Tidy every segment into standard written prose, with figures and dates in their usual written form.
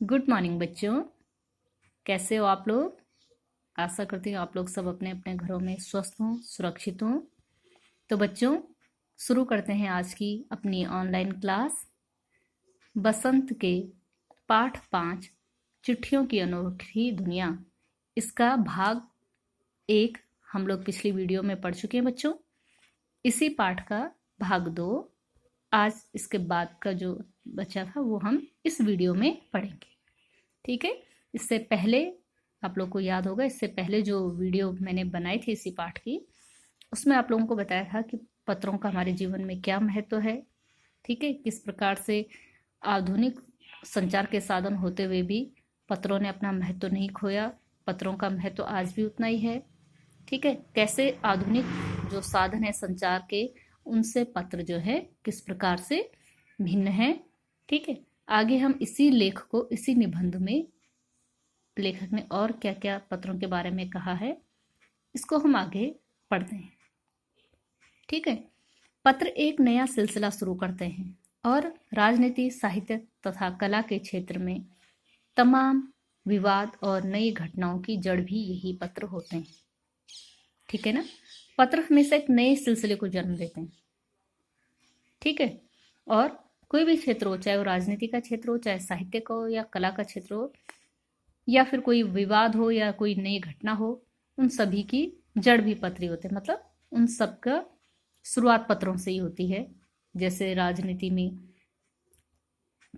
Good morning बच्चों। कैसे हो आप लोग? आशा करती हूँ आप लोग सब अपने अपने घरों में स्वस्थ हों, सुरक्षित हों। तो बच्चों, शुरू करते हैं आज की अपनी ऑनलाइन क्लास। बसंत के पाठ 5 चिट्ठियों की अनोखी दुनिया, इसका भाग 1 हम लोग पिछली वीडियो में पढ़ चुके हैं बच्चों। इसी पाठ का भाग 2 आज इसके बाद का जो बचा था वो हम इस वीडियो में पढ़ेंगे। ठीक है। इससे पहले आप लोग को याद होगा, इससे पहले जो वीडियो मैंने बनाई थी इसी पाठ की, उसमें आप लोगों को बताया था कि पत्रों का हमारे जीवन में क्या महत्व है। ठीक है। किस प्रकार से आधुनिक संचार के साधन होते हुए भी पत्रों ने अपना महत्व नहीं खोया, पत्रों का महत्व आज भी उतना ही है। ठीक है। कैसे आधुनिक जो साधन है संचार के, उनसे पत्र जो है किस प्रकार से भिन्न है। ठीक है। आगे हम इसी लेख को, इसी निबंध में लेखक ने और क्या क्या पत्रों के बारे में कहा है, इसको हम आगे पढ़ते हैं। ठीक है। पत्र एक नया सिलसिला शुरू करते हैं और राजनीति, साहित्य तथा कला के क्षेत्र में तमाम विवाद और नई घटनाओं की जड़ भी यही पत्र होते हैं। ठीक है ना। पत्र हमेशा एक नए सिलसिले को जन्म देते हैं। ठीक है। और कोई भी क्षेत्र हो, चाहे वो राजनीति का क्षेत्र हो, चाहे साहित्य का हो या कला का क्षेत्र हो, या फिर कोई विवाद हो या कोई नई घटना हो, उन सभी की जड़ भी पत्र ही होते हैं। मतलब उन सब का शुरुआत पत्रों से ही होती है। जैसे राजनीति में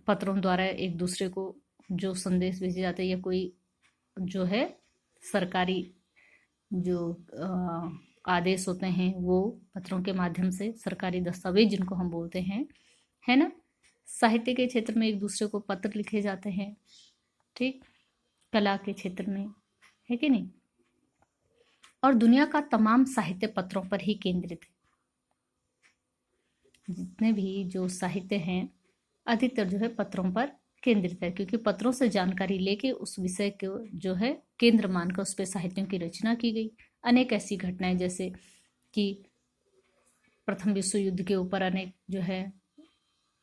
पत्रों द्वारा एक दूसरे को जो संदेश भेजे जाते हैं, या कोई जो है सरकारी जो आदेश होते हैं वो पत्रों के माध्यम से, सरकारी दस्तावेज जिनको हम बोलते हैं, है ना। साहित्य के क्षेत्र में एक दूसरे को पत्र लिखे जाते हैं। ठीक। कला के क्षेत्र में, है कि नहीं। और दुनिया का तमाम साहित्य पत्रों पर ही केंद्रित है। जितने भी जो साहित्य हैं अधिकतर जो है पत्रों पर केंद्रित है, क्योंकि पत्रों से जानकारी लेके उस विषय को जो है केंद्र मानकर उस पर साहित्यों की रचना की गई। अनेक ऐसी घटनाएं, जैसे कि प्रथम विश्व युद्ध के ऊपर अनेक जो है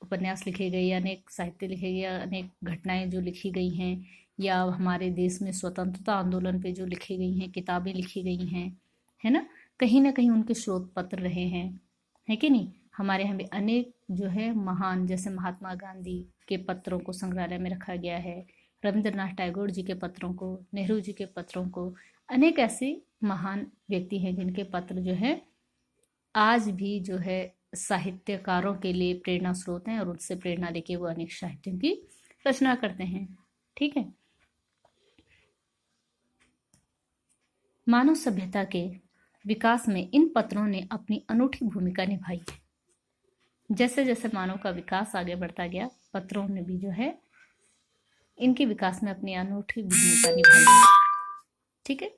उपन्यास लिखे गए, अनेक साहित्य लिखे गए, अनेक घटनाएं जो लिखी गई हैं, या हमारे देश में स्वतंत्रता आंदोलन पे जो लिखी गई हैं, किताबें लिखी गई हैं, है ना कहीं उनके स्रोत पत्र रहे हैं, है कि नहीं। हमारे यहाँ भी अनेक जो है महान, जैसे महात्मा गांधी के पत्रों को संग्रहालय में रखा गया है, रविंद्रनाथ टैगोर जी के पत्रों को, नेहरू जी के पत्रों को। अनेक ऐसे महान व्यक्ति हैं जिनके पत्र जो है आज भी जो है साहित्यकारों के लिए प्रेरणा स्रोत हैं, और उनसे प्रेरणा लेके वो अनेक साहित्यों की रचना करते हैं। ठीक है। मानव सभ्यता के विकास में इन पत्रों ने अपनी अनूठी भूमिका निभाई है। जैसे जैसे मानव का विकास आगे बढ़ता गया, पत्रों ने भी जो है इनके विकास में अपनी अनूठी भूमिका निभाई है। ठीक है।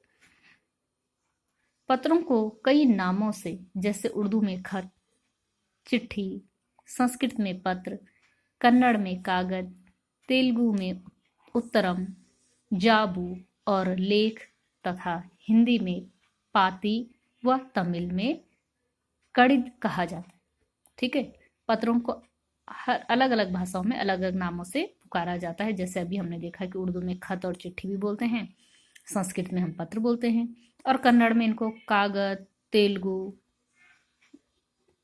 पत्रों को कई नामों से, जैसे उर्दू में खत, चिट्ठी, संस्कृत में पत्र, कन्नड़ में कागज, तेलुगु में उत्तरम, जाबू और लेख तथा हिंदी में पाती व तमिल में कड़िद कहा जाता है। ठीक है। पत्रों को हर अलग अलग भाषाओं में अलग अलग नामों से पुकारा जाता है। जैसे अभी हमने देखा कि उर्दू में खत और चिट्ठी भी बोलते हैं, संस्कृत में हम पत्र बोलते हैं, और कन्नड़ में इनको कागज,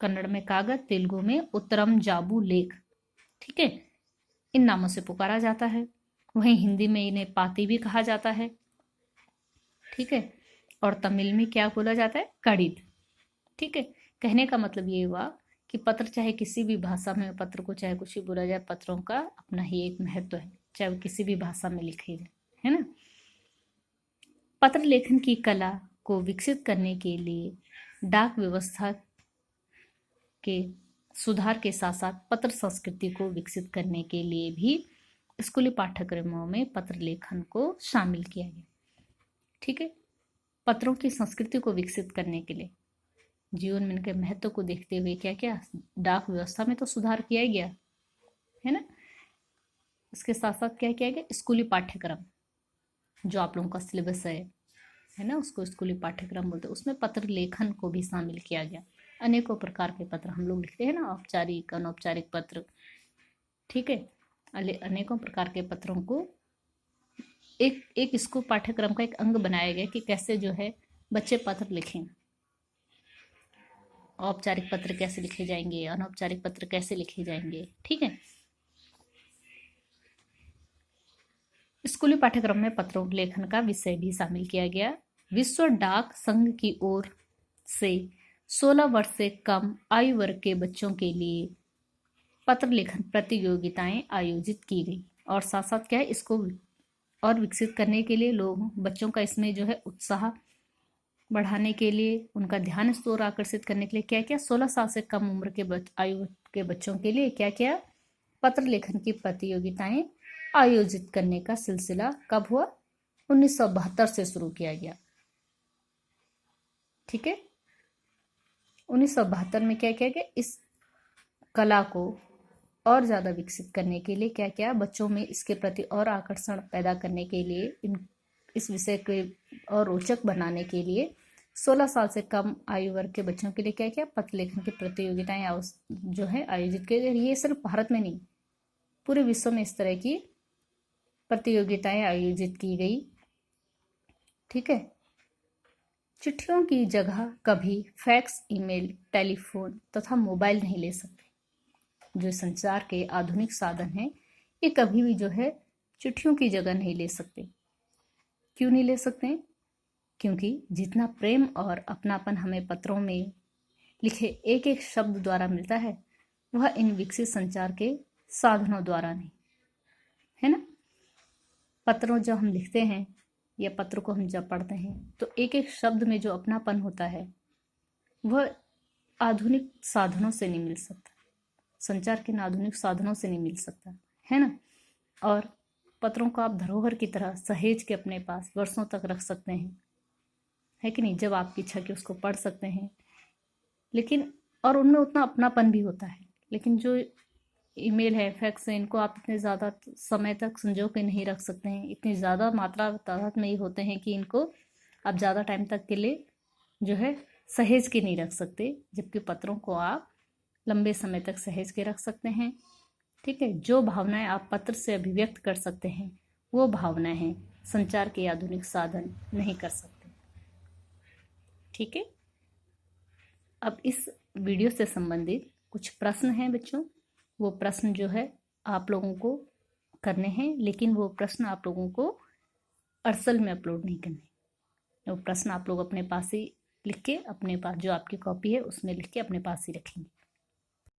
कन्नड़ में कागज, तेलुगु में उत्तरम, जाबू, लेख, ठीक है, इन नामों से पुकारा जाता है। वहीं हिंदी में इन्हें पाती भी कहा जाता है। ठीक है। और तमिल में क्या बोला जाता है? कड़िद। ठीक है। कहने का मतलब ये हुआ कि पत्र, चाहे किसी भी भाषा में पत्र को चाहे कुछ भी बोला जाए, पत्रों का अपना ही एक महत्व है, चाहे वो किसी भी भाषा में लिखे जाए, है ना। पत्र लेखन की कला को विकसित करने के लिए डाक व्यवस्था के सुधार के साथ साथ पत्र संस्कृति को विकसित करने के लिए भी स्कूली पाठ्यक्रमों में पत्र लेखन को शामिल किया गया। ठीक है। पत्रों की संस्कृति को विकसित करने के लिए जीवन में इनके महत्व को देखते हुए क्या क्या डाक व्यवस्था में तो सुधार किया ही गया, है ना। इसके साथ साथ क्या किया गया? स्कूली पाठ्यक्रम, जो आप लोगों का सिलेबस है ना, उसको स्कूली पाठ्यक्रम बोलते हैं, उसमें पत्र लेखन को भी शामिल किया गया। अनेकों प्रकार के पत्र हम लोग लिखते हैं ना, औपचारिक, अनौपचारिक पत्र। ठीक है। अनेकों प्रकार के पत्रों को एक इसको पाठ्यक्रम का एक अंग बनाया गया कि कैसे जो है बच्चे पत्र लिखें। औपचारिक पत्र कैसे लिखे जाएंगे, अनौपचारिक पत्र कैसे लिखे जाएंगे, ठीक है। स्कूली पाठ्यक्रम में पत्रों लेखन का विषय भी शामिल किया गया। विश्व डाक संघ की ओर से 16 वर्ष से कम आयु वर्ग के बच्चों के लिए पत्र लेखन प्रतियोगिताएं आयोजित की गई और साथ साथ क्या है, इसको और विकसित करने के लिए बच्चों का इसमें जो है उत्साह बढ़ाने के लिए, उनका ध्यान इस ओर आकर्षित करने के लिए क्या क्या 16 साल से कम उम्र के आयु के बच्चों के लिए क्या क्या पत्र लेखन की प्रतियोगिताएं आयोजित करने का सिलसिला कब हुआ? 1972 से शुरू किया गया, ठीक है। 1972 में क्या किया गया, इस कला को और ज़्यादा विकसित करने के लिए क्या क्या बच्चों में इसके प्रति और आकर्षण पैदा करने के लिए, इस विषय के और रोचक बनाने के लिए 16 साल से कम आयु वर्ग के बच्चों के लिए क्या क्या पत्र लेखन की प्रतियोगिताएं जो है आयोजित की गई। ये सिर्फ भारत में नहीं, पूरे विश्व में इस तरह की प्रतियोगिताएं आयोजित की गई, ठीक है। चिट्ठियों की जगह कभी फैक्स, ईमेल, टेलीफोन तथा मोबाइल नहीं ले सकते। जो संचार के आधुनिक साधन हैं, ये कभी भी जो है चिट्ठियों की जगह नहीं ले सकते। क्यों नहीं ले सकते? क्योंकि जितना प्रेम और अपनापन हमें पत्रों में लिखे एक एक शब्द द्वारा मिलता है, वह इन विकसित संचार के साधनों द्वारा नहीं, है ना। पत्रों जब हम लिखते हैं या पत्र को हम जब पढ़ते हैं तो एक एक शब्द में जो अपनापन होता है वह आधुनिक साधनों से नहीं मिल सकता, संचार के आधुनिक साधनों से नहीं मिल सकता, है ना। और पत्रों को आप धरोहर की तरह सहेज के अपने पास वर्षों तक रख सकते हैं, है कि नहीं। जब आपकी इच्छा की उसको पढ़ सकते हैं, लेकिन और उनमें उतना अपनापन भी होता है। लेकिन जो ईमेल है, फैक्स है, इनको आप इतने ज़्यादा समय तक संजो के नहीं रख सकते हैं। इतनी ज़्यादा मात्रा तादाद में ही होते हैं कि इनको आप ज़्यादा टाइम तक के लिए जो है सहेज के नहीं रख सकते, जबकि पत्रों को आप लंबे समय तक सहेज के रख सकते हैं, ठीक है। जो भावनाएं आप पत्र से अभिव्यक्त कर सकते हैं वो भावनाएं हैं संचार के आधुनिक साधन नहीं कर सकते, ठीक है। अब इस वीडियो से संबंधित कुछ प्रश्न हैं बच्चों, वो प्रश्न जो है आप लोगों को करने हैं, लेकिन वो प्रश्न आप लोगों को अरसल में अपलोड नहीं करने। वो प्रश्न आप लोग अपने पास ही लिख के, अपने पास जो आपकी कॉपी है उसमें लिख के अपने पास ही रखेंगे।